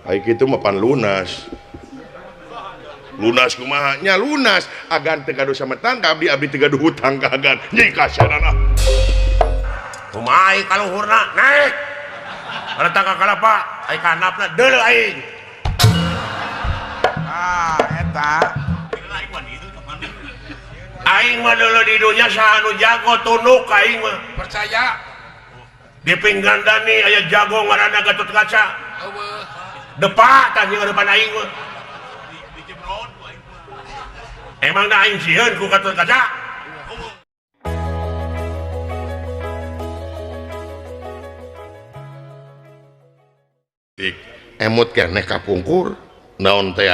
Kayak gitu mapan lunas. Lunas kumahanya lunas. Agan teu gaduh sametan ka abdi teu gaduh hutang ka agan. Nyai kasihanana. Kumaha ka luhurna naik. Letak ka kalapa ai kanapna deuleu aing. Eta Aing mah deuleu di dunya saha nu jago tunduk ka aing mah. percaya Di pinggandani aya jago ngaranna Gatot Kaca. eueuh Depa tah jeung depan aing mah. Emang da aing sieun ku Gatot Kaca? Emut keneh kapungkur naon teh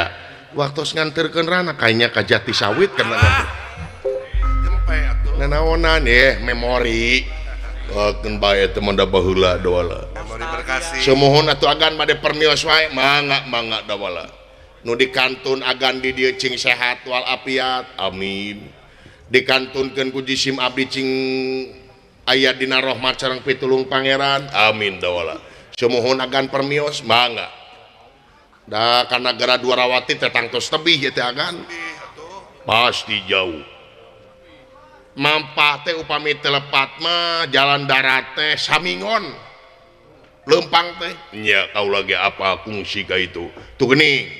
waktu nganterkeun rana kayaknya ka Jati Sawit kana jempe atuh nanaonan memori keun bae teh manda baheula doala memori berkasih semohon atuh agan bade permios wae mangga dawala nu dikantun agan di dieu cing sehat wal afiat amin dikantunkeun ku jisim abdi cing aya dina rahmat sareng pitulung pangeran amin dawala semohon agan permios mangga da kana gara Dwarawati teh tangtos tebih teh agan pasti jauh mampah teh upami telepat mah jalan darat teh samingon lempang teh nya kau lagi apa kungsi ka itu tuh geuning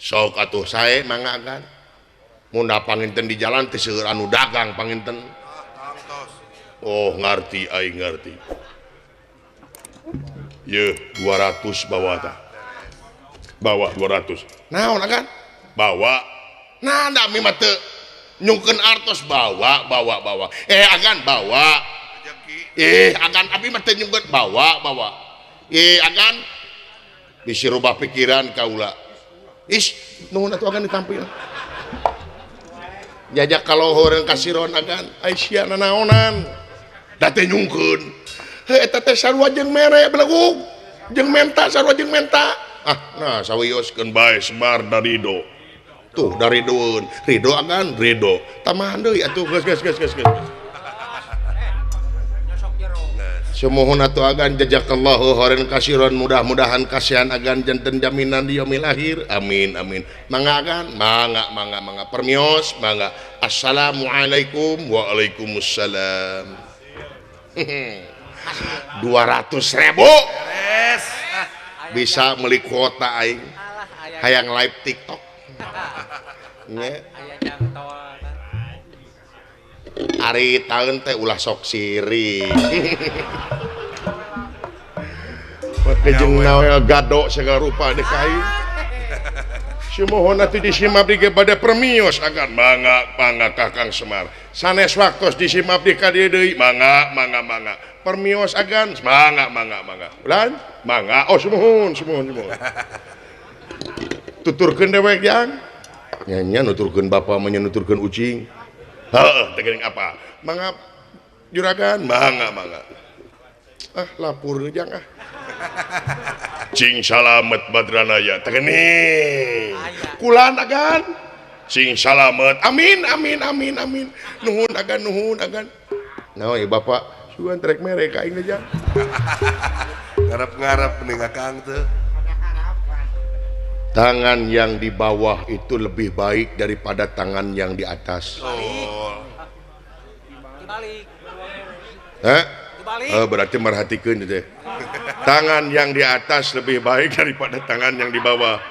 sok atuh sae mangga agan mun da panginten di jalan teh seueur anu dagang panginten oh ngarti aing ngarti ye 200 bawa tah bawa 200 naon agan bawa nah da mi mah teu nyungkeun artos bawa agan bawa agan abi mah teu nyungkeun bawa agan bisi rubah pikiran kaula nuhun atuh agan ditampil jajak kaloheureun kasiron agan Aisyah nanaonan da teh nyungkeun eta teh sarua jeung mere belegug jeung menta sarua jeung menta nah sawioskeun bae sebar dari do tuh dari doon ridho agan ridho tamahan deui atuh geus semohon atuh agan jazakallahu khairan kasiron mudah-mudahan kasihan agan janten jaminan di yaumil akhir amin mangga agan mangga permios mangga assalamualaikum waalaikumsalam 200.000 bisa meuli kuota aing hayang live TikTok nya ari taeun teh ulah sok sirik make jeung nawe gado segala rupa di kain semohon atuh disimak di bade permios agan mangga Kakang Semar sanes waktos disimak di ka dieu deui mangga permios agan mangga ulan mangga oh semohon tuturkeun dewek jang nya nuturkeun bapa menyenuturkeun ucing heeh teh geuning apa mangga juragan mangga lapur jang cing salamet badranaya teh geuning kulan agan cing salamet amin nuhun agan naon ieu bapak sugan trek mere ka aing aja ngarep-ngarep ning Kang teh tangan yang di bawah itu lebih baik daripada tangan yang di atas. Berarti merhatikan itu. Tangan yang di atas lebih baik daripada tangan yang di bawah.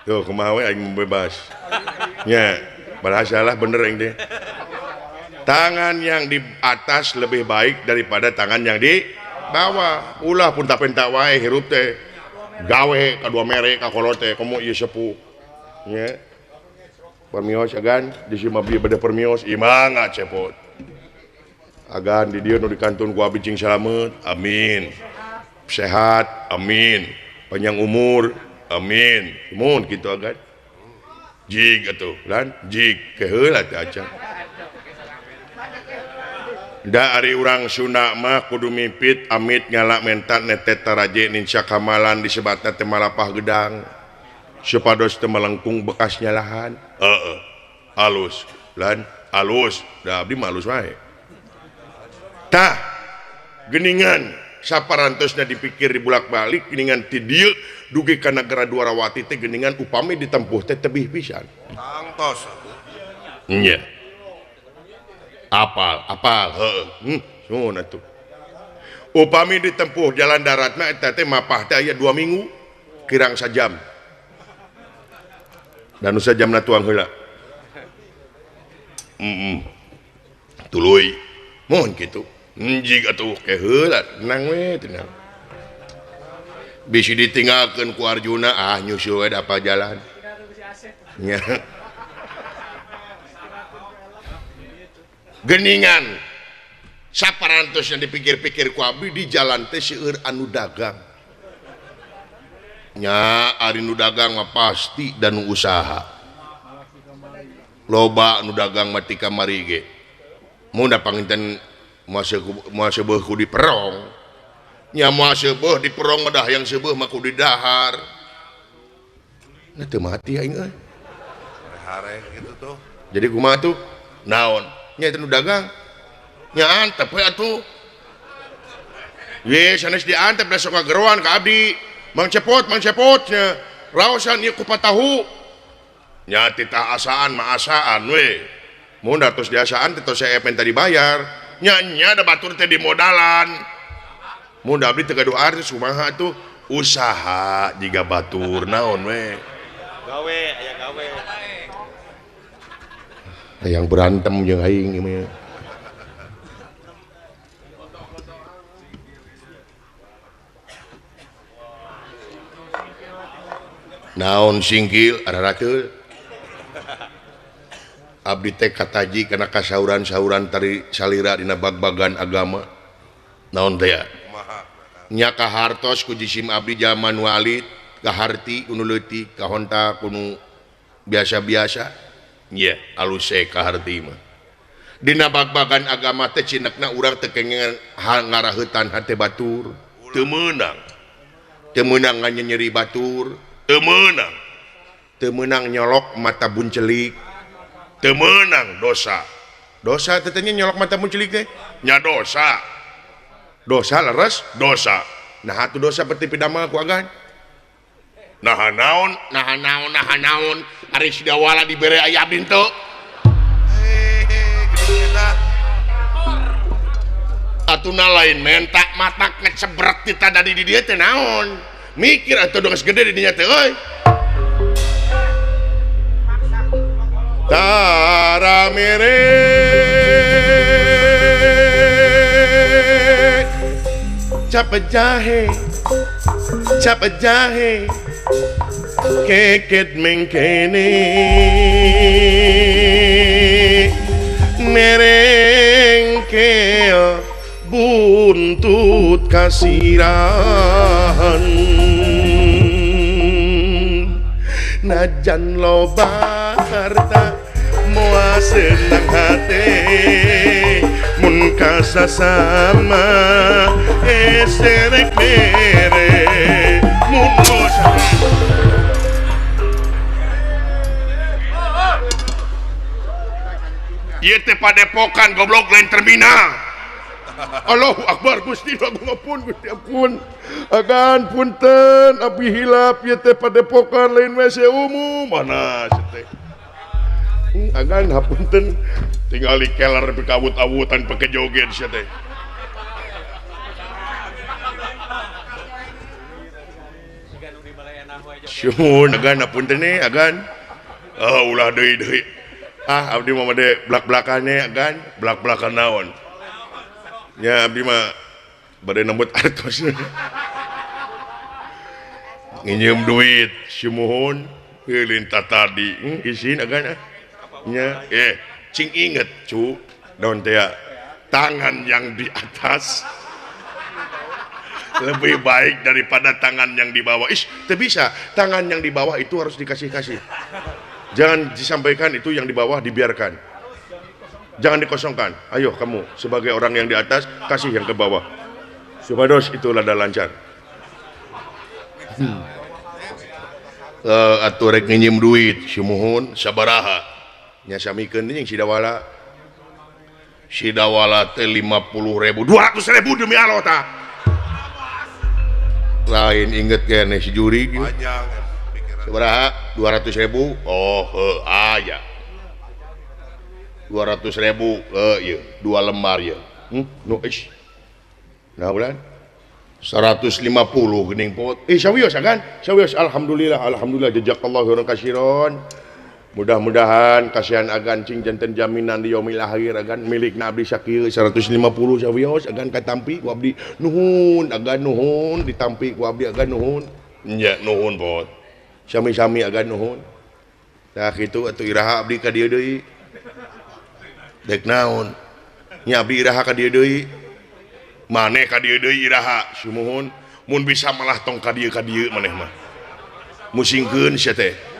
Tuh kumaha we aing bebas. Nya, barahasalah bener aing teh. Tangan yang di atas lebih baik daripada tangan yang di bawah. Ulah pun tapenta wae hirup teh. Gawe kadua mere ka kolote komo ieu sepuh nya permios agan disimak bieu bade permios imanga cepot agan di dieu nu dikantun ku abdi cing salamet amin sehat amin panjang umur amin mun kitu agan jig atuh lan jig keheula teh acan da ari urang Sunda mah kudu mipit amit nyala mentat netet taraje ninsya kamalan disebatna teh malapah gedang supados teu melengkung bekas nyalahan alus lan alus da abdi mah alus wae tah geuningan saparantosna dipikir dibulak-balik geningan ti dieu dugi ka nagara Dwarawati teh geningan upami ditempuh teh tebih pisan. Tangtos Nya. Apal, heeh. Nuhun atuh. Upami ditempuh jalan daratna eta teh mapah teh aya 2 minggu, kirang sajam. Dan sajamna tuang heula. Tuluy. Mohon kitu. Jig atuh ke heula, tenang we, tenang. Bisi ditinggalkeun ku Arjuna, nyusul we da apa jalan. Nya. Geningan saparantosna dipikir-pikir ku abdi di jalan teh seueur anu dagang nya ari nu dagang mah pasti dan nu usaha loba nu dagang mati kamari ge mun da panginten moal seubeuh ku di perong nya moal seubeuh di perong mah yang seubeuh mah ku di dahar nah teu mati aing euy hare gitu tuh. jadi kumaha tuh naon nya itu nu dagang nya antep we atuh ye sanes diantep da sok ngageroan ka abdi mang cepot nya raosan ieu kupat tahu nya titah asaan mah asaan we mun da tos diasaan teh tos saepen tadi bayar nya da batur teh di modalan mun da abdi teu gaduh artis kumaha atuh usaha jiga batur naon we gawe aya gawe yang berantem jeung aing ieu naon singkil ararakeul abdi teh kataji kana kasauran-sauran tari salira dina bag-bagan agama naon teh ya nya kahartos ku jisim abdi zaman walid kaharti kunu leutik kahonta kunu biasa-biasa nya alus kaharti mah dina bag-bagan agama teh cinekna urang teu kengen ngaraheutan hate batur teu meunang nyeri batur teu meunang nyolok mata buncelik teu meunang dosa teh nyolok mata buncelik teh nya dosa leres dosa nah atuh dosa berarti pidamel ku agan naha naon ari sidawala dibere aya abdi teu gitu kita. atuna lain mentak matak ngecebrek tita dari di dieu teh naon mikir atuh geus gede di dinya teh euy tara mere capek jahe keket mengkene merengke buntut kasiran najan loba harta moal senang hati mun kasasama eserek mere mun dosa ieu teh padepokan goblok lain terminal. Allahu Akbar Gusti aku ngapun Gusti ampun agan punten abdi hilap ieu teh padepokan lain WC umum mana teh agan hapunten tinggal di keler pikawut-awutan pake joget sia teh syuhun agan hapunten nih agan ulah deui abdi mah made blak-blakane agan blak-blakan naon ya abdi mah bade nembut artos nginjem duit syumuhun lintah tadi isin agan nya cing inget cu daun teh tangan yang di atas lebih baik daripada tangan yang di bawah teu bisa tangan yang di bawah itu harus dikasih jangan disampaikan itu yang di bawah dibiarkan jangan dikosongkan ayo kamu sebagai orang yang di atas kasih yang ke bawah supados itu lada lancar atuh rek nginjem duit syumuhun sabaraha nya samikeun jeung sidawala teh 50.000 200.000 demi Allah tah lain inget kene si juri gitu. Panjang pikiran. Sabaraha 200.000 oh aya 200.000 iya 2 lembar ya no nah bulan 150 gening pot sawios kan sawios alhamdulillah jazakallahu khairan kasiron. Mudah-mudahan kasihan agan cing janten jaminan di yaumil akhir agan milik abdi sakieu 150 sawios agan katampi ku abdi nuhun agan nuhun ditampi ku abdi agan nuhun nya nuhun pot sami-sami agan nuhun tah kitu atuh iraha abdi ka dieu deui dek naon nya abdi iraha ka dieu deui maneh ka dieu deui iraha sumuhun mun bisa malah tong ka dieu maneh mah musingkeun sia teh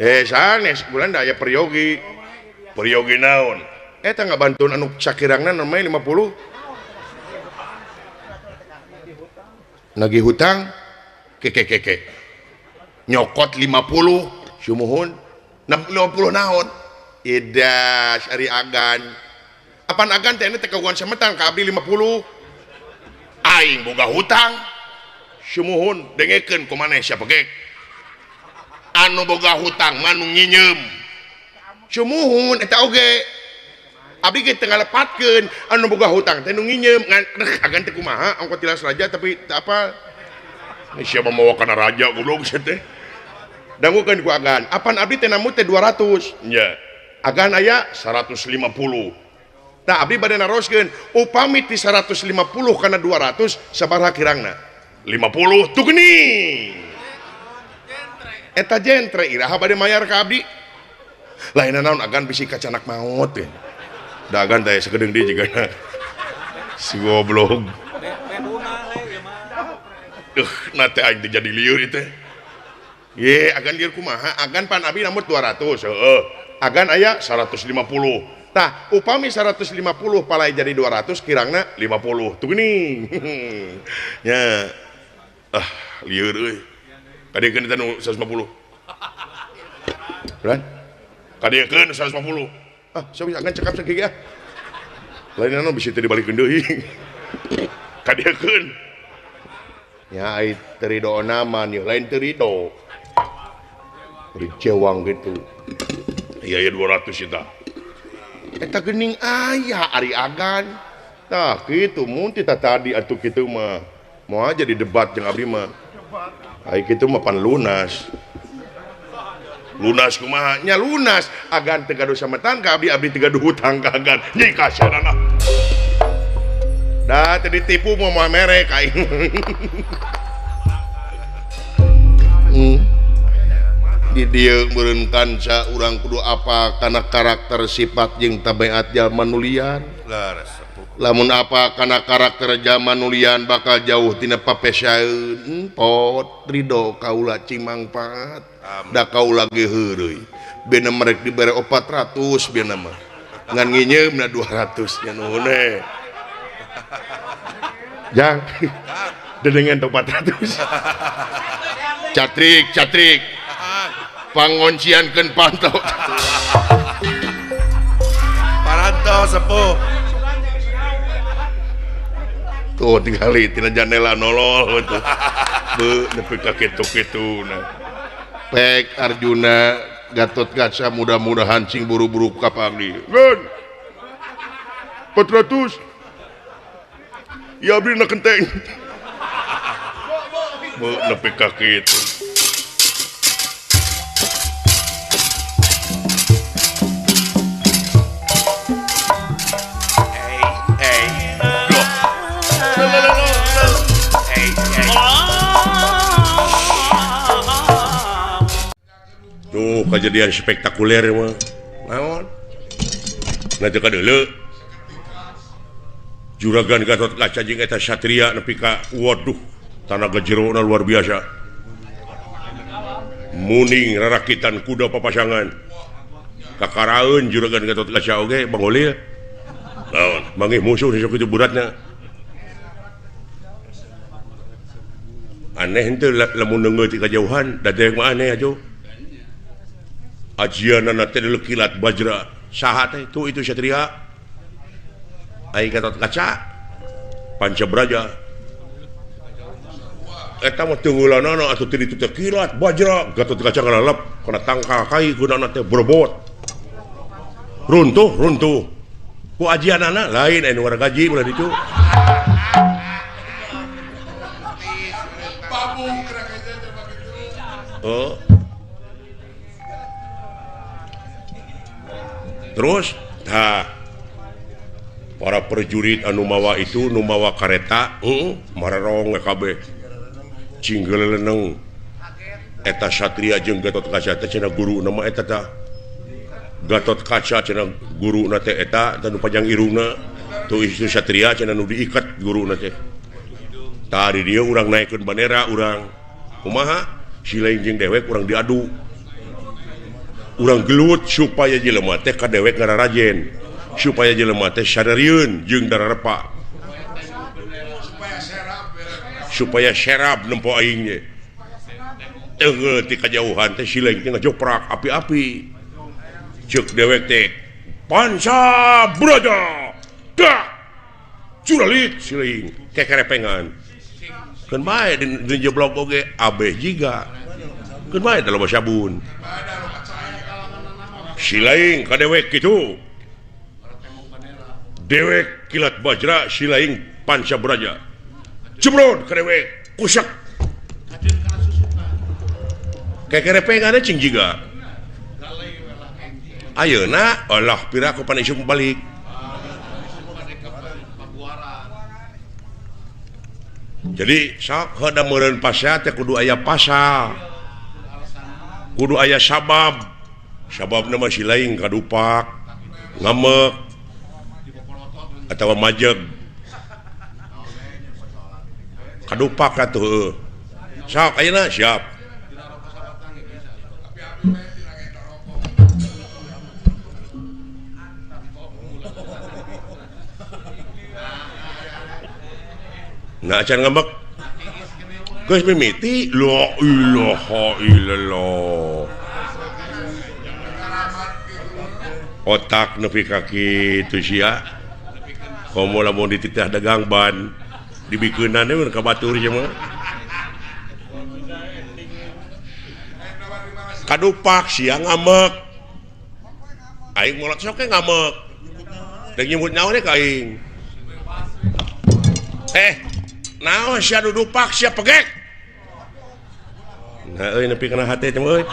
sanes bulan da aya peryogi naon eta ngabantuan anu sakirangna namanya 50 nagih hutang keke nyokot 50 sumuhun 50 naon idas ari agan apan agan teh teh kaguan semetan ka abdi 50 aing boga hutang sumuhun dengekeun kumaneh sia pegek anu boga hutang manu nginjem sumuhun eta oge abdi ge teu ngalepatkeun anu boga hutang teh nu nginjem ngan agan teh kumaha ongkot tilas raja tapi apa siapa mau kana raja goblok sia teh dangukeun ku agan apan abdi teh namu teh 200 nya agan aya 150 tah abdi bade naroskeun upami ti 150 kana 200 sabaraha kirangna 50 tuh geuning eta jentre iraha bade mayar ka abdi lain naon agan bisi kacanak maut teh da agan teh sagedeung di jigana si goblok na teh aing teh jadi lieur ieu ye agan lieur kumaha agan pan abdi namun 200 agan aya 150 tah upami 150 palai jadi 200 kirangna 50 tuh geuning nya lieur euy kadiekeun eta nu 150 kan kadiekeun 150 sawi agan cekap sakieu ya lain anu bisi teu dibalikeun deui kadiekeun nya ai teu ridho naman ieu lain teu ridho cewang gitu iya 200 eta eta geuning aya ari agan tah kitu mun ti tadi atuh kitu mah moal jadi debat jeung abdi mah ai kitu mah pan lunas kumaha nya lunas agan teu gaduh sametan ka abdi teu gaduh hutang ka agan nya kasaranna da teu ditipu moal merek aing di dieu meureun kanca urang kudu apa kana karakter sifat jeung tabiat jalma nu liar lamun apa kana karakter jalma nu liar bakal jauh tina papesaeun pot ridho kaula cing mangpaat da kaula ge heureuy bena merek dibere 400 bena mah ngan nginyeumna 200 nya nuhun jang dedengan 400 catrik pangonciankeun pantau Parantau sepuh tuh tinggali tina jandela nolol tuh nepi ka kitu-kituna pek Arjuna Gatotkaca mudah-mudahan cing buru-buru ka pangdi ngan 400 ya abdi na kenteng nepi ka kitu tuh kejadian spektakuler mah naon nah teu kadeuleu juragan Gatotkaca jeung eta satria nepi ka waduh tanaga jerona luar biasa muning rarakitan kuda papasangan kakaraeun juragan Gatotkaca oge Bang Ulil naon mangih musuh sok itu buratna aneh henteu lamun neungeut ti kajauhan da teh mah aneh ajo ajianana teh kilat bajra saha teh tuh itu satria ai Gatotkaca Pancabraja eta mah teu ngeulanana atuh teu ditu teh kilat bajra Gatotkaca ngalalep kana tangkal kai gunana teh berbot runtuh ku ajianana lain anu wargaji ulah ditu oh terus para prajurit anu mawa itu nu mawa kareta mararong kabeh cinggeleleneng eta satria jeung Gatotkaca teh cenah guru nama eta tah Gatotkaca cenah guruna teh eta nu panjang irungna tu isu satria cenah nu diikat guruna teh tadi dia urang naikeun bandera urang kumaha Silaing jeung dewek urang diadu urang gelut supaya jelema teh ka dewek ngararajen supaya jelema teh sadarieun jeung dararepa supaya serap nempo aing ge teu ti kajauhan teh Silaing teh ngajoprak api-api ceuk dewek teh panca braja dak curalit Silaing kekerepengan keun bae di jeblok oge abeh jiga keun bae dalam sabun Silaing ka dewek kitu dewek kilat bajra Silaing panca braja jebrod ka dewek kusak kekerepengan cing jiga ayeuna Allah pira ku panisuk balik jadi sok heuda meureun pasha teh kudu aya pasal kudu aya sababna mah Silaing kadupak ngamek atawa majeg kadupak atuh sok ayeuna siap nah can ngambek geus mimiti la ilaha illallah otak nepi ka kitu sia komo lamun dititah dagang ban dibikeunna we ka batur je mah kadupak sia ngamek aing molot sok ngamek deuk nyebut naon ka aing naon sia dudupak sia pegek nah euy nepi kana hate teh euy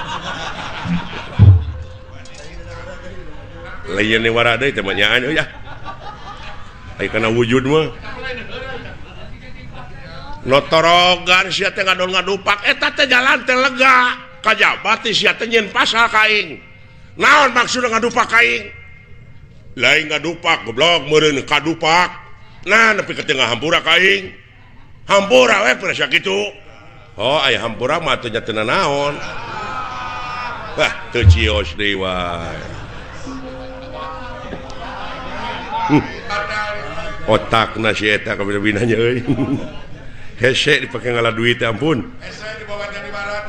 lain ni wara deui teh nyaan euy ya ai kana wujud mah notorogan sia teh ngadon ngadupak eta teh jalan teh lega kajabat sia teh nyeun pasal ka aing naon maksudna ngadupak ka aing lain ngadupak goblok meureun kadupak nah nepi ka tengah hampura ka aing hampura we prasa kitu oh aya hampura mah teu nya naon wah teu cios deui wae otakna si eta kabina-binanya euy hese dipake ngalah duit ampun hese dibawa jadi barat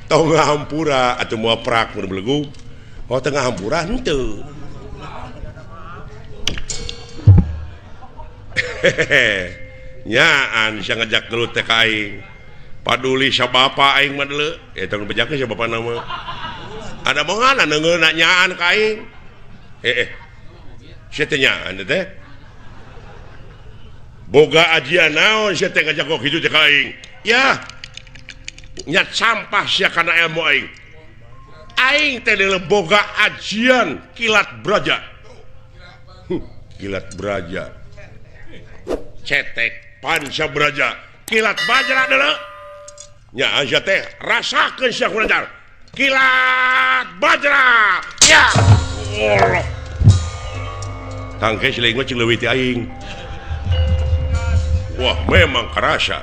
tong hampura atuh moal prak mun belegu oh tengah hampura henteu nyaan sia ngajak gelut teh ka aing paduli sabapa aing mah deuleu eta nu bejakeun sabapa nama ada moal neungeuna nyaan ka aing sia teh nyaan teh boga ajian naon sia teh ngajak kok kitu teh ka aing ya nyat sampah sia kana ilmu aing teh deuleu boga ajian kilat braja kilat braja cetek panca braja kilat bajra deuleu nya aya teh rasakeun sia kunajar kilat bajra ya Allah tangke Silaing mah cing leuwih ti aing wah memang karasa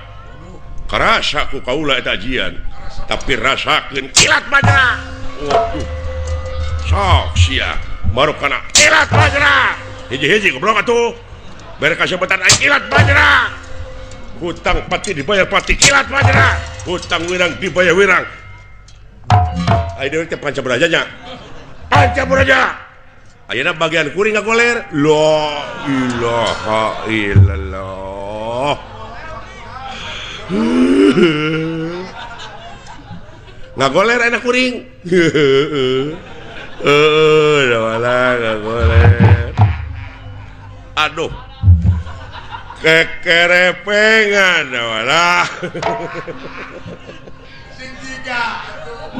ku kaula eta ajian tapi rasakeun kilat bajra sok sia marukana kilat bajra hiji-hiji goblok atuh bere kasebatan aing kilat bajra hutang pati dibayar pati kilat bajra hutang wirang dibayar wirang ai deui teh panca braja nya panca braja ayeuna bagian kuring ngagoler la ilaha illallah ngagoler enak kuring ngagoler aduh kekerepengan walah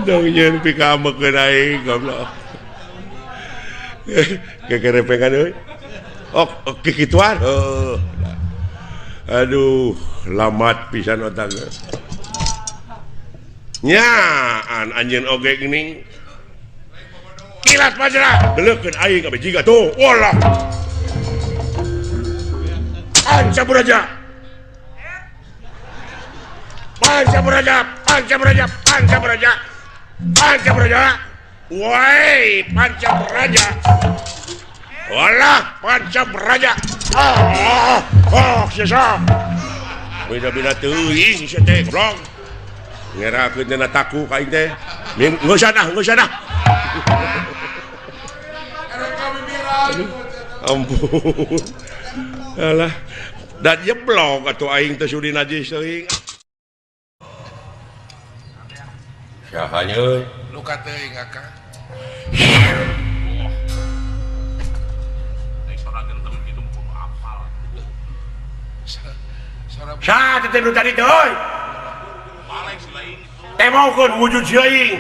dong nyen pikamekeun aing goblok kekerepengan euy oh kikituan aduh lamat pisan otak nya anjeun oge geuning kilat pajra deleukeun aing ka bejiga tuh walah Pancaburaja woi Pancaburaja walah Pancaburaja sisa beda-beda teuing sia teh goblok ngerakeun cenah taku ka aing teh geus dah ampun alah dan jeblok atuh aing teh sudi najis teuing sahanya euy Luka teuing Kaka. Sa teh nu tadi teh euy. Teh maukeun wujud si aing.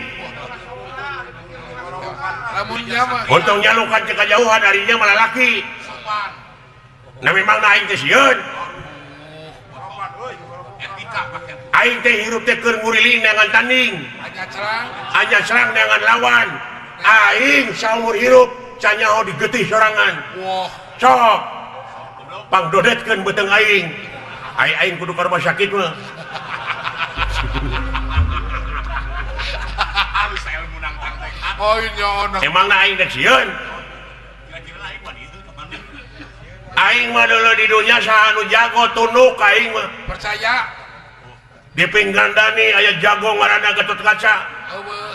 Lamun nyama. Untung nyalukan ke kajauhan harinya malah laki. Nah memang aing teh sieun. Aing teh hirup teh keur nguriling dengan tanding. Anya serang dengan lawan. Aing saumur hirup canyaho digetih sorangan. Wah, Sok pangdodetkeun beuteung aing. Aing kudu ka rumah sakit mah. oh nyono. Emang aing teh sieun. Aing mah deuleu di dunya saha nu jago tunduk ka aing mah. Percaya. Di pinggandani aya jago ngaranna Gatot Kaca. Eueuh.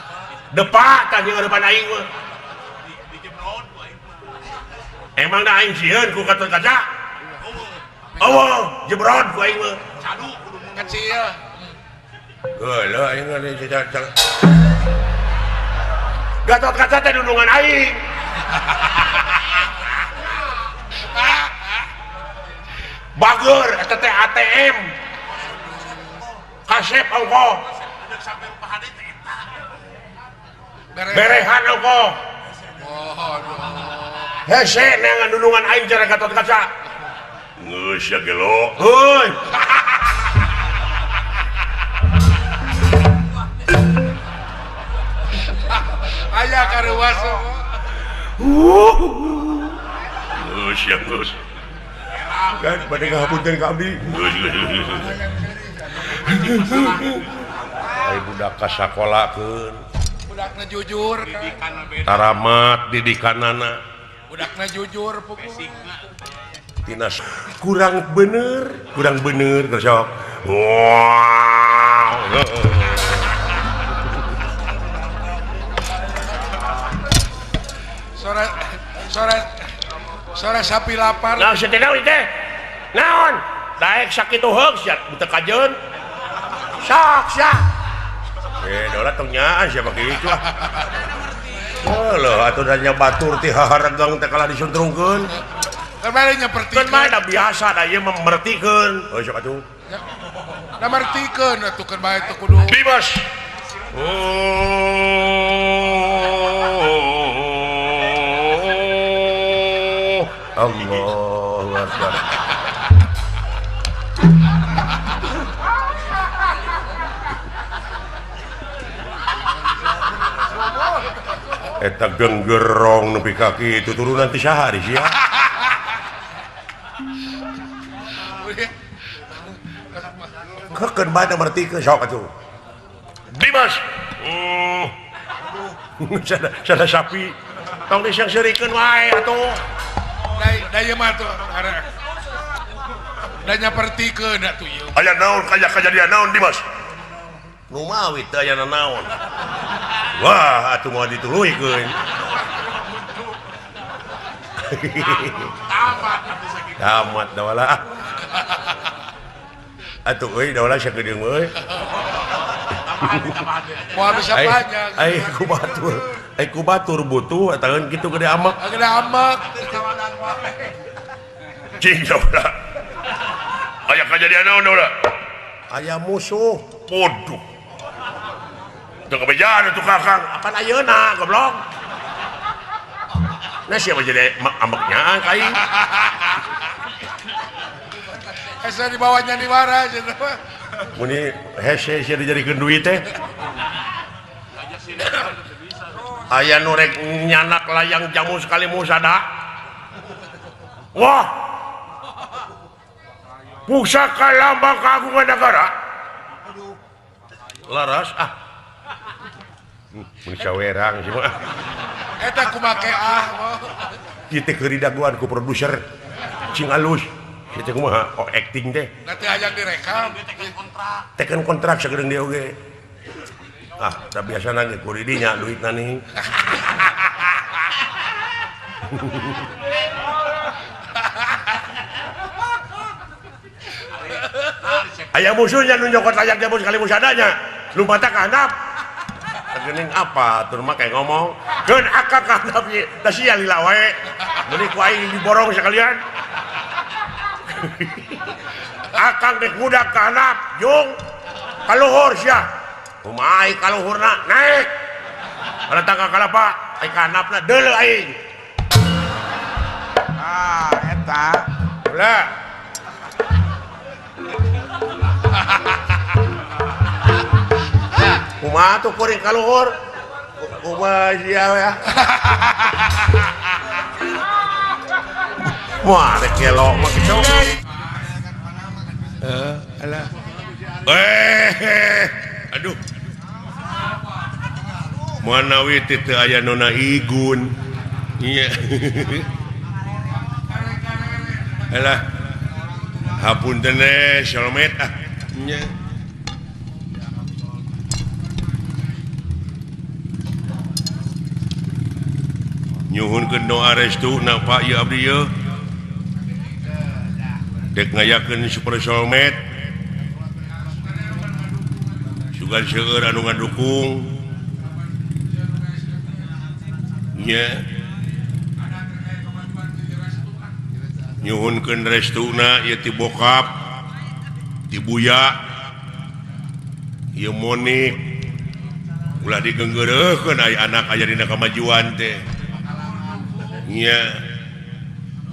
Depak tah di ngarepan aing mah. Emang da aing sieun ku Gatot Kaca? Eueuh, jebrod ku aing mah. Kecil. Geuleuh aing ngeuning cicak. Gatot Kaca teh dudungan aing. Bager eta teh ATM. Kasep ongko. Berehan ongko. Hese neangan dudungan aing cara Gatot Kaca. Geus ya gelo. Heuy. Aya karuwaso. Geus ya geus. kan pada ngapunten ka abdi ai budak ka sakolakeun Budakna jujur kan. taramat didikanana Budakna jujur pokok. tinas kurang bener sok wow Sore sapi lapar. nah setenau teh naon daek sakitu heug sia teu kajeun sok sia dola tong nyaan siapa kitu ah atuh danya batur ti haharegang teh kalah disuntrungkeun Kan mah nyapertikeun. kan mah da biasa da ieu memertikeun oh sok atuh Da martikeun atuh kan bae teu kudu. Dimas Allahu Akbar eta genggerong nepi kaki itu turunan ti saha di sia kekeun bae mertikeun sok atuh Dimas sada sapi tong disieung-sieurikeun wae atuh Da ieu mah tuh karena da nyapertikeun atuh ieu. aya naon kajadian naon Dimas nu mawi teh aya naon wah atuh moal dituluykeun tamat da wala atuh daulah sakedeung euy Mau bisa panjang. ku batur butuh ataun kitu gede amak Gede amak. cing daulah aya kejadian naon daulah aya musuh bodoh teu kabejaan atuh kakang apan ayeuna goblok nah siapa jadi ambeknya kain Esa dibawanya di mana gitu. muni hese sia dijadikeun duit teh aya nu rek nyanak layang jamu sekali musada wah pusaka lambang keagungan negara laras mun sawerang sih mah Eta kumake kieu teh keur daguan ku produser cing alus kieu teh kumaha acting teh nanti hayang direkam. teken kontrak sagedeung dia oge tak biasa nage kuri dinya duit nani aya musuhnya nu nyokot layak dia sekali musadanya lumpata ka handap geuning apa tur mah kayak ngomong keun akak ka handap ieu da sia lila wae meuni ku aing diborong sekalian akang dek budak ka handap jung kaluhur sia kumaha kaluhurna naik pada tangga kalapa ai ka handapna deuleu aing Eta. ulah kumaha tuh kuring kaluhur kumaha sia ya wah rek elok mah kitu alah aduh manawi teu aya nona igun iya alah hapunten shalmet nya nyuhunkeun doa restu na Pak ieu abdi ieu dek ngayakeun super shalmet sugan seueur anu ngadukung nya nyuhunkeun restuna ieu ti bokap ti buya ieu monik ulah digeunggeureukkeun aya anak aya dina kamajuan teh nya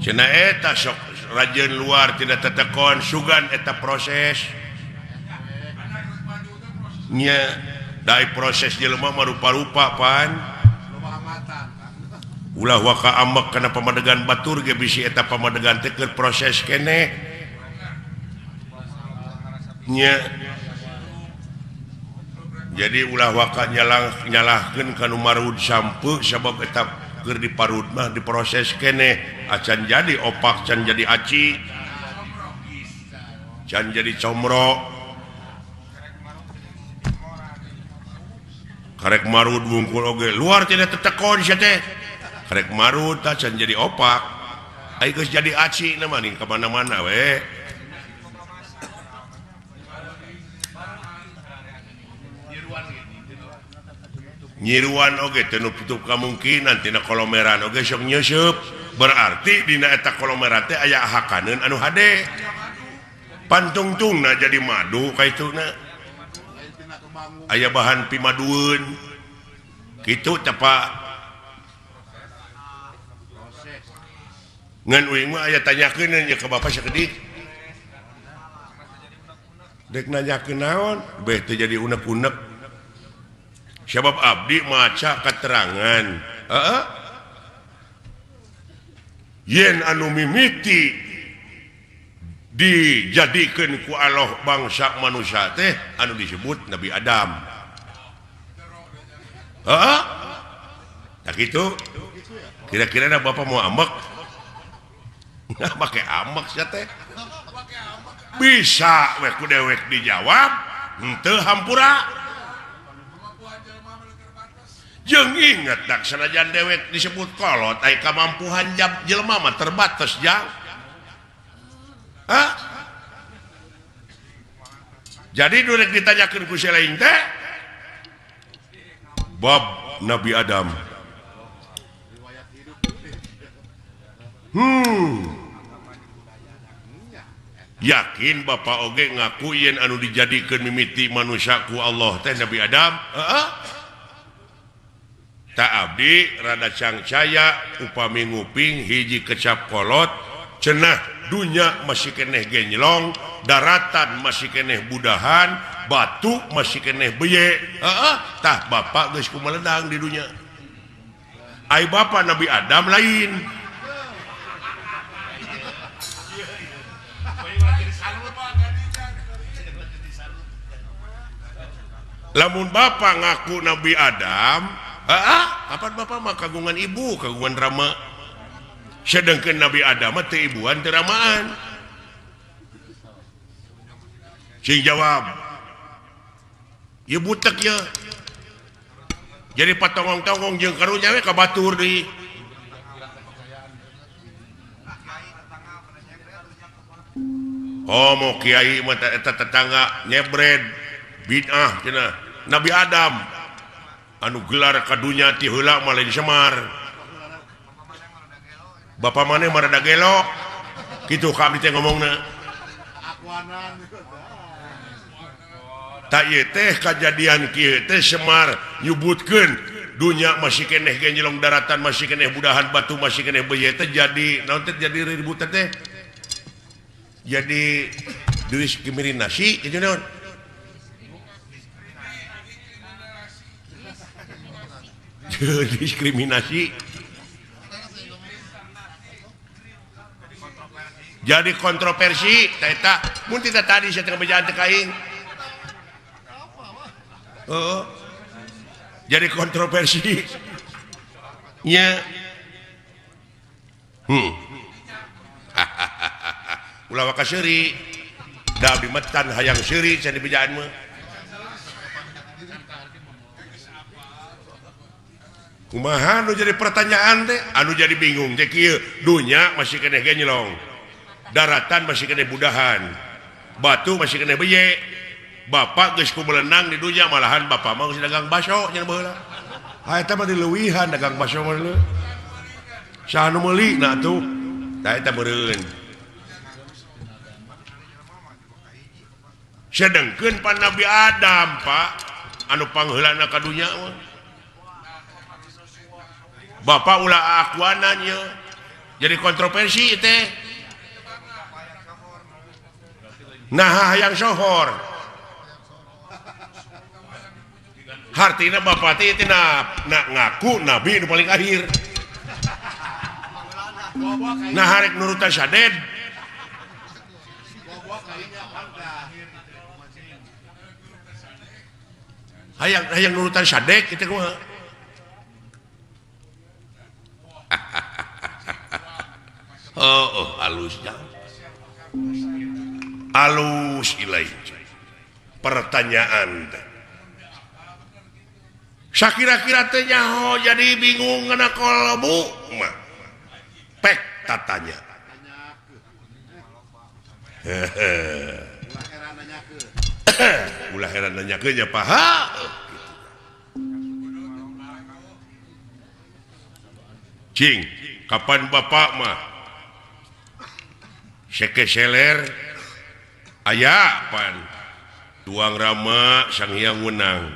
cenah eta sok rajeun luar tina tetekon sugan eta proses nya dai proses jelema mah rupa-rupa pan ulah waka amek kana pamadegan batur ge bisi eta pamadegan teh keur proses keneh nya jadi ulah waka nyalahkeun kanu marud sampeu sabab eta keur diparud mah diproses keneh acan jadi opak can jadi aci can jadi comro karek marud wungkul oge luar tina tetekon sia teh karek marud tah can jadi opak ai geus jadi aci na mah ning ka mana-mana we nyiruan oge teu nutup kamungkinan tina kolomeran oge sok nyeusup berarti dina eta kolomeran teh aya hakaneun anu hade pantungtungna jadi madu kaituna aya bahan pimadueun kitu teh Pak ngan uing mah aya tanyakeun nya ka Bapak sakedik dek nanyakeun naon beh teu jadi unek-unek sebab abdi maca keterangan yen anu mimiti dijadikeun ku Allah bangsa manusia teh anu disebut Nabi Adam nah gitu kira-kira na Bapak mau ambek pakai ambek sia teh bisa we ku dewek dijawab henteu hampura jeung inget dak sanajan dewek disebut kolot ai kamampuhan jelema mah terbatas jang jadi durek ditanyakan ku lain teh bab Nabi Adam. Yakin Bapak oge ngaku yen anu dijadikan mimiti manusia ku Allah teh Nabi Adam? Tak abdi rada cangcaya upami nguping hiji kecap kolot cenah dunya masih keneh genjlong, daratan masih keneh budahan, batu masih keneh beye. Tah Bapak geus kumeledang di dunya. Ai Bapak Nabi Adam lain. Lamun Bapak ngaku Nabi Adam, apa Bapak mah kagungan ibu, kagungan rama. Sedangkan Nabi Adam mah teu ibuan teu ramaan. Sing jawab, ya butek ya. Jadi patongong-tongong jeung karunya we kabatur deui. Oh mau kiai mah eta tetangga nyebred bid'ah cenah. Nabi Adam anu gelar kadunya ti heula mah lain Semar. Bapak maneh marada gelok. Kitu ka abdi teh ngomongna. Tak ieu teh kajadian kieu teh Semar nyebutkeun dunya masih keneh genjlong, daratan masih keneh budahan, batu masih keneh beye teh jadi naon teh jadi ribut teh. Jadi diskriminasi kitu naon? Diskriminasi jadi kontroversi eta mun tita tadi saya tengah bejaan teh kaing jadi kontroversi nya ulah waka seuri da abdi metan hayang seuri can di bejaan mah kumaha anu jadi pertanyaan teh anu jadi bingung teh kieu dunya masih keneh genjlong, daratan masih keneh budahan, batu masih keneh beye. Bapak geus kumelenang di dunya malahan bapak mah geus dagang baso nya baheula. Eta mah dileuwihan dagang baso mah leuh. Saha nu meuli na atuh? Tah eta meureun. Sedengkeun pan Nabi Adam Pak anu pangheulana ka dunya mah Bapak ulah akuananya jadi kontroversi teh. Nah yang sohor hartina Bapak teh nak ngaku Nabi nu paling akhir. Nah harek nurutan saded hayang nurutan sadek kita kumaha. Halusnya halus ilai pertanyaan sakira-kira teh nyaho jadi bingung ngana kolbu mah pek tatanya ulah heran nanyakeun nya paha cing kapan Bapak mah seke seler aya pan tuang Rama Sang Hyang Wenang,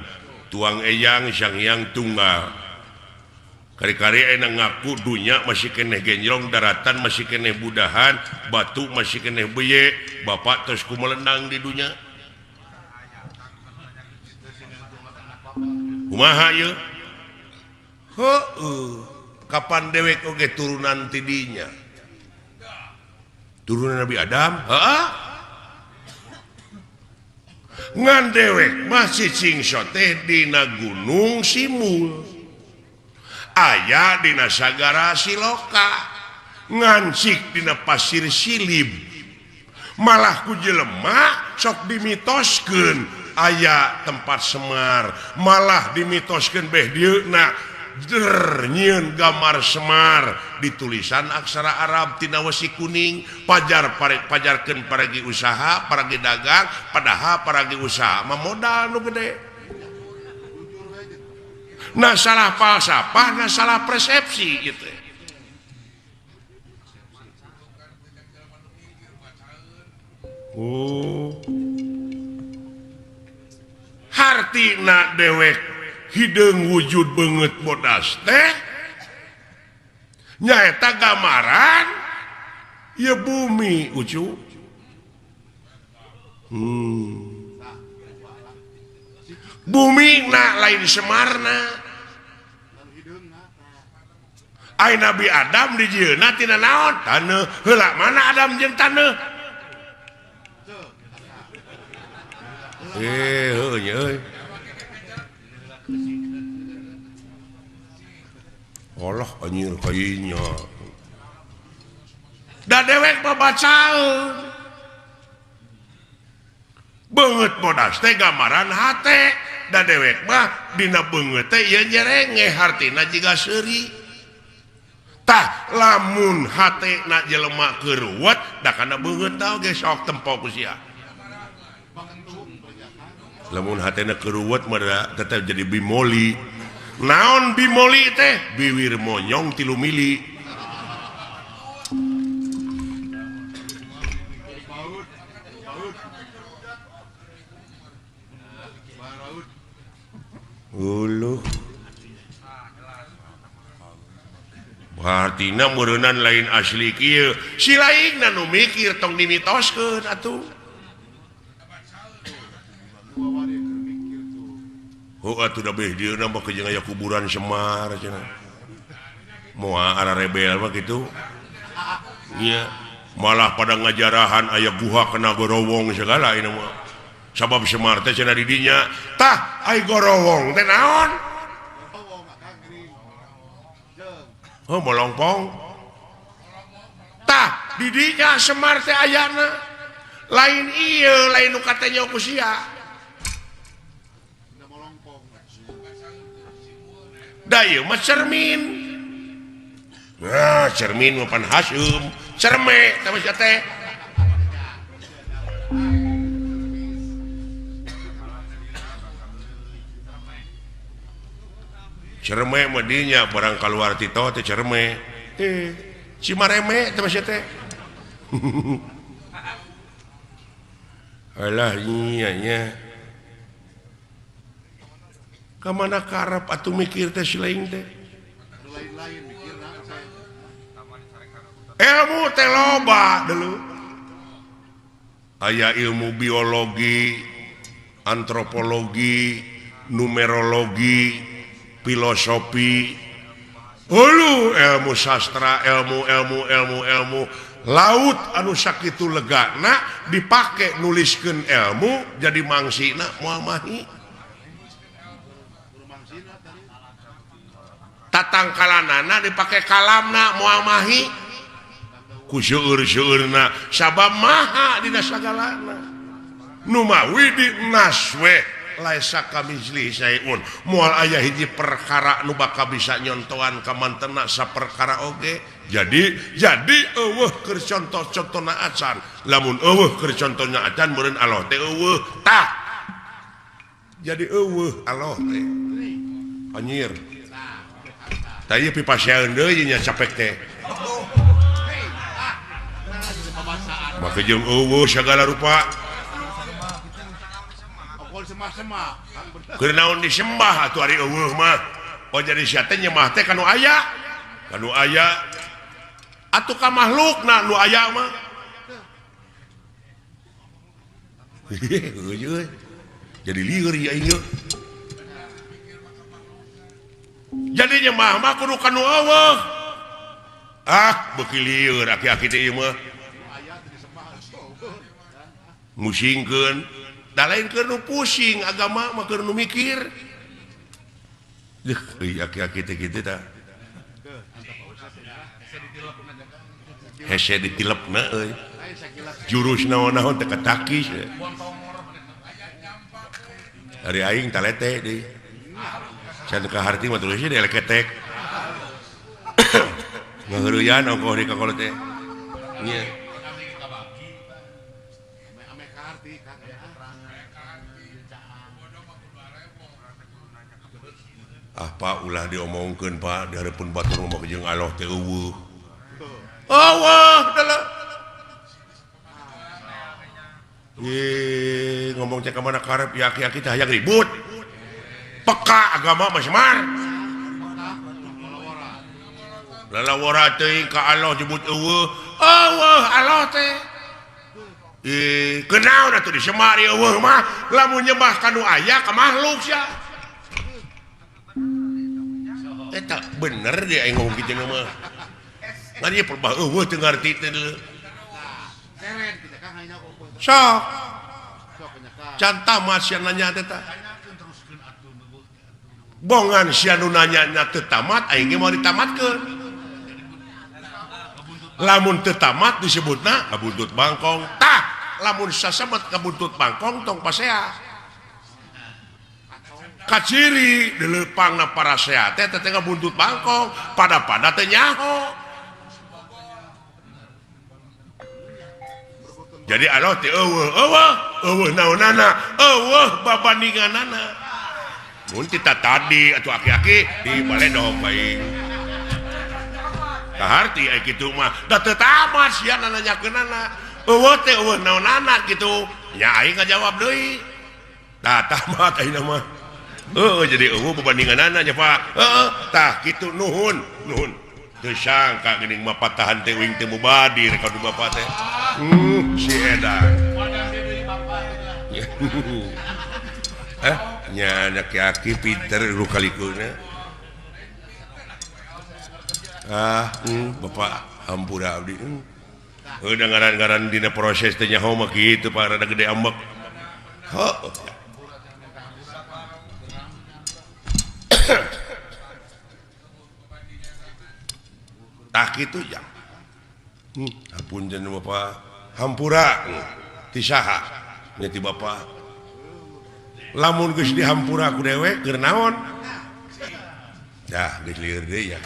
tuang Eyang Sang Hyang Tunggal. Kari-kari enak ngaku dunya masih keneh genjlong, daratan masih keneh budahan, batu masih keneh beye. Bapak terus kumelendang di dunya. Kumaha ieu? Kapan dewek oge turunan tidinya? Turunan Nabi Adam? Ngan dewek masih cingsot teh dina gunung Simul, aya dina sagara Siloka, ngancik dina pasir Silib, malah ku jelema sok dimitoskeun aya tempat Semar, malah dimitoskeun beh dieuna nyiun gambar Semar ditulisan aksara Arab tina wesi kuning pajar pajarkeun paragi usaha paragi dagang padahal paragi usaha mah modal nu gede. Nah salah falsafah, nah salah persepsi gitu. Oh. Hartina dewek hideung wujud banget bodas teh nyaeta gambaran ya bumi ucu. Bumi na lain Semarna. Ai Nabi Adam dijieuna tina naon? Taneuh. Heula mana Adam jeung taneuh? Euy. Allah anjir kayaknya. Da dewek babacaeun. Beungeut bodas teh gambaran hate. Da dewek mah dina beungeut teh ieu nyerenge hartina jiga seuri. Tah lamun hatena jelema keur ruwet da kana beungeut tah oge sok tempo ku sia. Lamun hatena keruwet mah tetep jadi bimoli. Naon bimoli teh? Biwir monyong 3 mili. Uluh. Artina meureunnan lain asli kieu. Si laingna nu mikir tong dimitoskeun atuh. Oh atuh da beh dieu mah kejeung aya kuburan Semar cenah. Moal ara rebel mah kitu. Iya, malah pada ngajarahan aya guha kena gorowong segala ini mah. Sabab Semar teh cenah di dinya, tah ai gorowong teh naon? Oh molongpong. Tah di dinya Semar teh ayana. Lain ieu, lain nu katanya ku sia. Dayu mah cermin. Nah, cermin mah pan Hasyum, cerme tah sia teh. Cerme mah dinya barang kaluar tito teh cerme. Cimareme tah sia teh. Alah iya nya. Kamana karep atuh mikir teh silaing teh. Ilmu teh loba dulu. Aya ilmu biologi, antropologi, numerologi, filosofi. Hulu ilmu sastra, ilmu laut anu sakitu legana dipake nuliskeun ilmu jadi mangsina moal mahi. Tatangkalanana dipake kalamna moal mahi ku seueur-seueurna sabab maha dina sagalana nu mawi di naswe laisa kamizli sayun moal aya hiji perkara nu bakal bisa nyontohan ka mantena saperkara oge jadi eueuh keur contoh-contohna acan lamun eueuh keur contohna acan meureun Allah teh eueuh tah jadi eueuh Allah teh anjir. Tadi pipasyaeun deui nya capek teh. Maka jeung eueuh sagala rupa. Keur naon disembah atuh ari eueuh mah. Oh jadi sia teh nyembah teh kanu aya. Kanu aya. Atuh ka makhlukna nu aya mah. Jadi lieur ya ieu. Jadi nyembah mah kudu kanu eueuh. Ah, beuki lieur aki-aki teh ieu mah. Musingkeun, da lain keur nu pusing agama mah keur nu mikir. Euy aki-aki teh kitu tah. Hese ditilepna euy. Jurus naon-naon teh katakis. Ari aing talete deui. can ka harti mah tulisnya di ketek ngaheureuyaan ongkoh di kakolo teh nya Pak ulah diomongkeun Pak di hareupeun batur mah jeung Allah teh eueuh Allah adalah ngomong cek kemana karep yaki-yaki teh hayang ribut peka agama mah semar lalawara teuing ka Allah nyebut eueuh Allah teh kenaon atuh disemar eueuh mah lamun nyembah kanu aya ka makhluk sia eta bener dia aing ngomong kitu mah ngan ieu perbah eueuh teu ngarti teh sok can tamat sia nanya teh tah bongan sia nu nanya teu tamat aing ge mau ditamatkeun lamun teu tamat disebutna ngabuntut bangkong tah lamun sasamet ngabuntut bangkong tong pasea kaciri dilepangna para sehat teh ngabuntut bangkong pada teh nyaho jadi Allah teh eueuh naonana eueuh babandinganana mun kita tadi atuh aki-aki di baledog bae kaharti aya kitu mah da teu tamat sia nanyakeunana eueuh teh eueuh naonana kitu nya aing ngajawab deui da tamat ayeuna mah jadi eueuh babandinganana nya Pak tah kitu nuhun teu sangka geuning mah patahan teh uing teh mubadir ka Bapak teh si edan nya aki-aki pinter lu kalikuna Bapak hampura abdi udah ngaran-ngaran dina proses teh nyaho mah kitu Pak rada gede ambek tak itu ya hapunten Bapak hampura ti saha nya ti Bapak lamun geus dihampura ku dewek keur naon dah geus lieur deui ya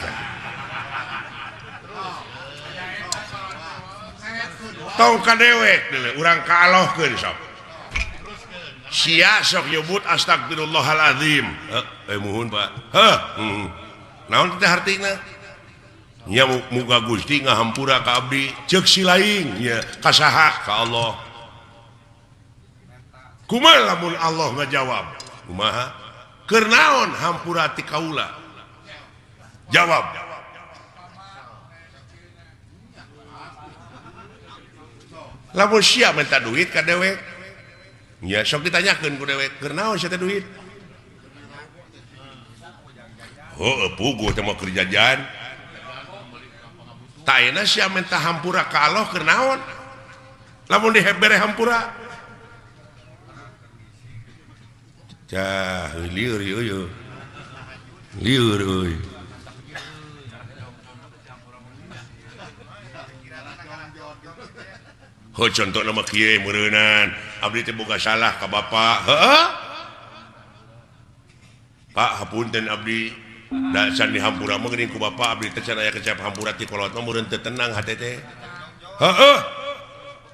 tong ka dewek urang kaalohkeun sok sia sok nyebut astagfirullahalazim muhun Pak naon teh artina nya muga Gusti ngahampura ka abdi ceuk si laing nya ka saha ka Allah kumaha lamun Allah ngajawab kumaha keur naon hampura ti kaula jawab lamun sia minta duit ka dewek nya sok ditanyakeun ku dewek keur naon sia teh duit puguh teh mah keur jajan tak enak sih minta hampura ka Allah keur naon lamun dibere hampura cah lieur euy lieur euy contoh nama kieu meureunnan abdi teh boga salah ka Bapak Pak hapunten abdi da can dihampura mah geuning ku Bapak abdi teh can aya kecap hampura ti kolot mah meureun teu tenang hate teh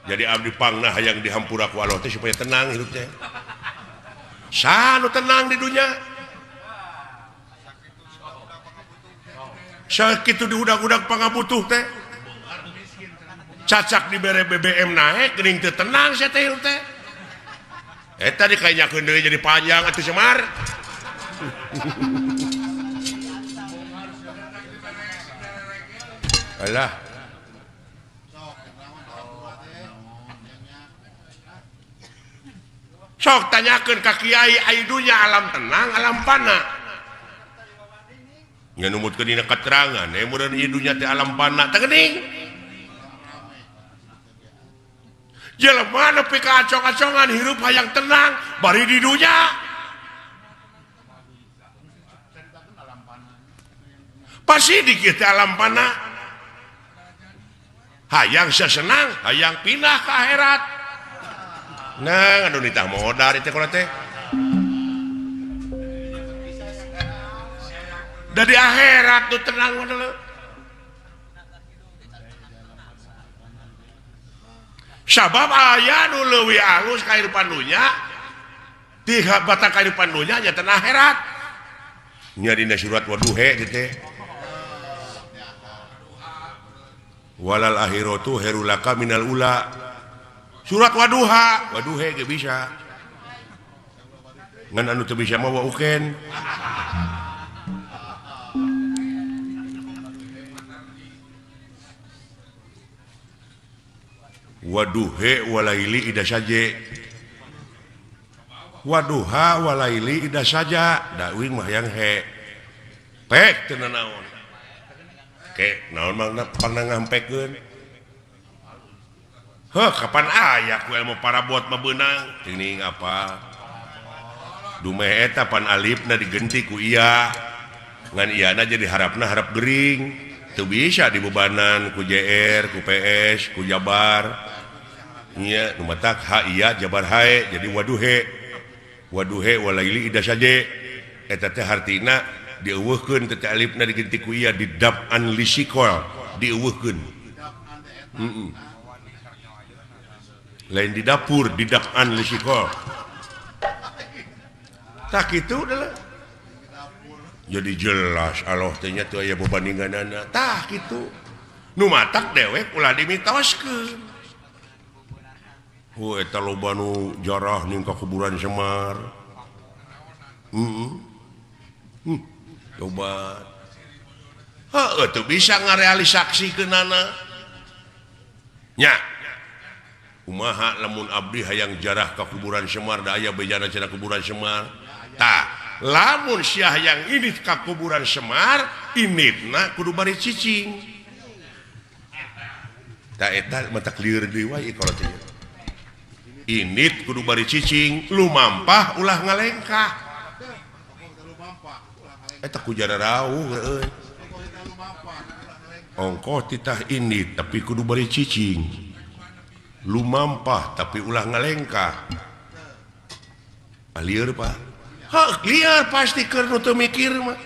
jadi abdi pangna hayang dihampura ku Allah teh supaya tenang hidup teh sanu tenang di dunya sakitu diudag-udag pangabutuh teh cacak dibere BBM naik geuning teu tenang sia teh hirup teh eta dikainyakeun deui jadi panjang atuh Semar alah sok tanyakeun ka kiai ai dunya alam tenang alam pana nya numutkeun dina keterangan meureun ieu dunya teh alam pana teh geuning jelema nepi ka acong-acongan hirup hayang tenang bari di dunya pasti dikit alam pana hayang sesenang hayang pindah ke akhirat nah anu nitah modar itu kalau teh dari akhirat tuh tenang dulu. Sabab aya nu leuwih alus kehidupan dunya tiga bata kehidupan dunya nya teh akhirat nya dina surat Waduhe teh walal akhiratu herulaka minal ula surat Waduhe ge bisa ngan anu teu bisa mah wauken Waduhe walaili ida saja waduha walaili ida saja dawing mah yang he pek teu naon ke naon mah pangna ngampekeun heuh kapan aya ku ilmu parabot mah beunang teuing apa dumeh eta pan alifna digenti ku iya ngan iyana jadi harapna harap gering teu bisa dibebanan ku JR ku PS ku Jabar nya nu matak ha iya Jabar hae jadi waduhe walaili ida saja eta teh hartina dieuweuhkeun teh alifna digenti ku iya di dab'an lisikol dieuweuhkeun lain di dapur di dab'an lisikol tak kitu adalah jadi jelas Allah teh nya teu aya babandinganana tah kitu nu matak dewek ulah dimitoskeun eta loba nu jarah ning ka kuburan Semar coba heuh teu bisa ngarealisasikeunana nya kumaha lamun abdi hayang jarah ka kuburan Semar da aya bejana cenah kuburan Semar tah lamun sia hayang init ka kuburan Semar initna kudu bari cicing tah eta mata clear deui wae kalau teh init kudu bari cicing lumampah ulah ngalengkah eta ku jara rawuh euy ongkoh titah init tapi kudu bari cicing lumampah tapi ulah ngalengkah lieur Pak heuh lieur pasti keur nu teu mikir mah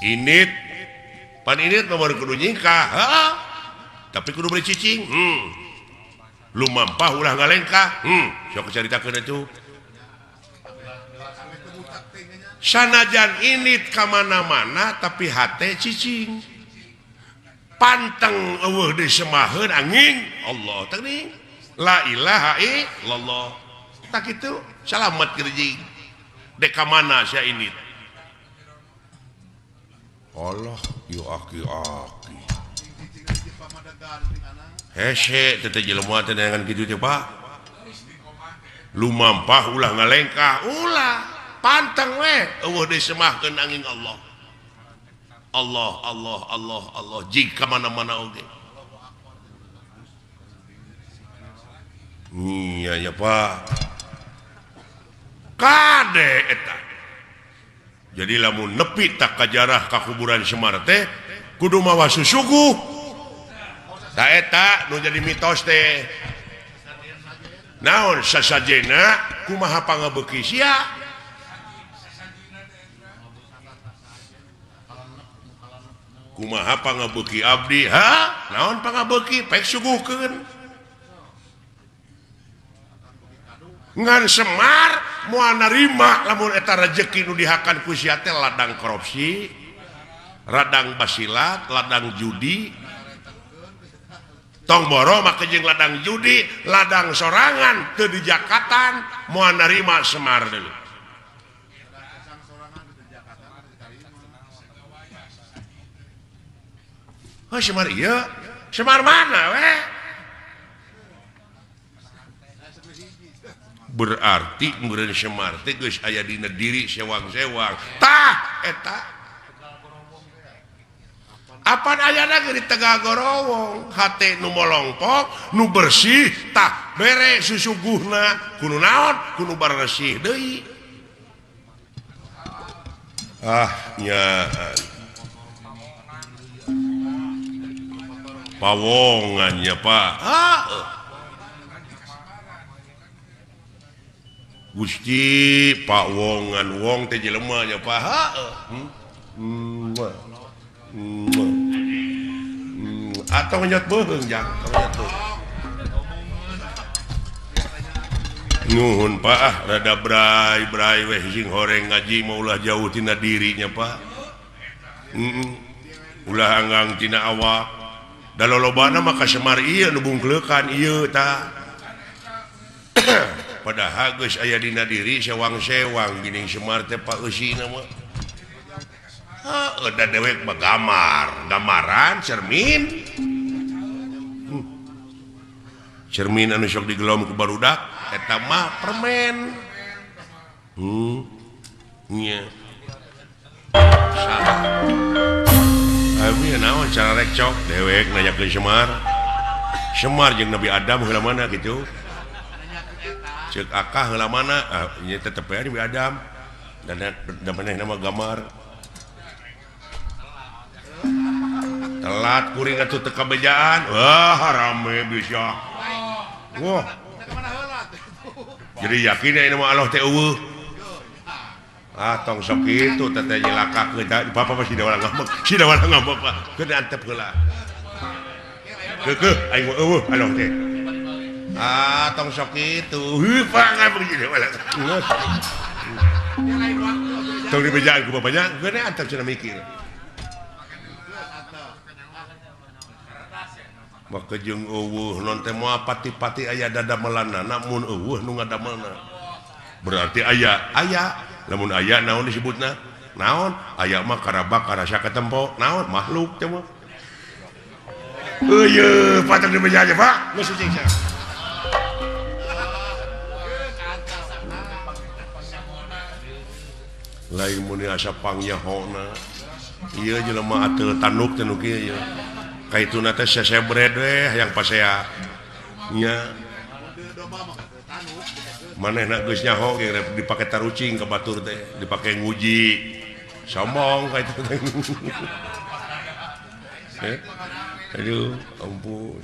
init pan init nomor kudu nyingkah tapi kudu beri cicing lumampah ulah ngalengkah sok caritakeun itu sanajan init ka mana-mana tapi hate cicing panteng eueuh disemaheun angin Allah teuing la ilaha illallah tak kitu salamet kirjing dek ka mana sia init Allah yu aki-aki hese teh jelema teh dengan kitu teh Pak lumampah ulah ngalengkah ulah panteng we eueuh disemahkeun angin Allah Allah jika mana-mana oge iya ya Pak kade eta jadi lamun nepi tak kajarah ka kuburan Semar teh kudu mawa susuguh da eta nu jadi mitos teh naon sasajena kumaha pangabeuki sia kumaha pangabeuki abdi naon pangabeuki pek suguhkeun ngan Semar moal narima lamun eta rezeki nu dihakan ku sia teh ladang korupsi, ladang basilat, ladang judi. Tong boro make jeung ladang judi, ladang sorangan teu dijakatan moal narima Semar deui. Oh Semar ieu, Semar mana we? Berarti meureun Semar teh geus aya dina diri sewang-sewang tah eta apan ayana ge di Tegal Gorowong hate nu molongpok nu bersih tah bere susuguhna kudu naon kudu baresih deui nya pawongan ya Pak Gusti Pak Wongan Wong teh jelema nya paha atau nyot beung jang nuhun Pak rada brai weh sing horeng ngaji mau ulah jauh tina dirinya Pak ulah anggang tina awak da lolobana maka Semar ieu nu bungkleukan ieu tah padahal geus aya dina diri sewang-sewang geuning Semar teh Pak eusina mah da dewek mah gamaran cermin cermin anu sok digelom ku barudak eta mah permen nya abi naon cara rek cok dewek nanyakeun Semar jeung Nabi Adam heula mana kitu cek akah heula mana nya tetep aya Nabi Adam dan manehna mah gamar telat kuring atuh teu kabejaan wah rame bisa wah jadi yakin ya nama Allah teh eueuh tong sok kitu teh nyilakakeun papa masih da walang ngambek Pak keun antep heula keukeuh aing mah eueuh Allah teh tong sok kitu Pak ngambek jadi walang tong dibejaan ku bapanya keun antep cenah mikir maka jeung eueuh non teh moal pati-pati aya dadamelanna namun eueuh nu ngadamelna berarti aya lamun aya naon disebutna naon aya mah karabak karasa katempo naon makhluk teh mah eueuh patang dibejaja Pak geus cing lain mun asa pangyahona ieu jelema ateul tanduk teh nu kieu kaitu nate sesebred weh yang pasea nya manehna geus nyaho ge dipake tarucing ka batur teh dipake nguji sombong kaitu teh aduh ampun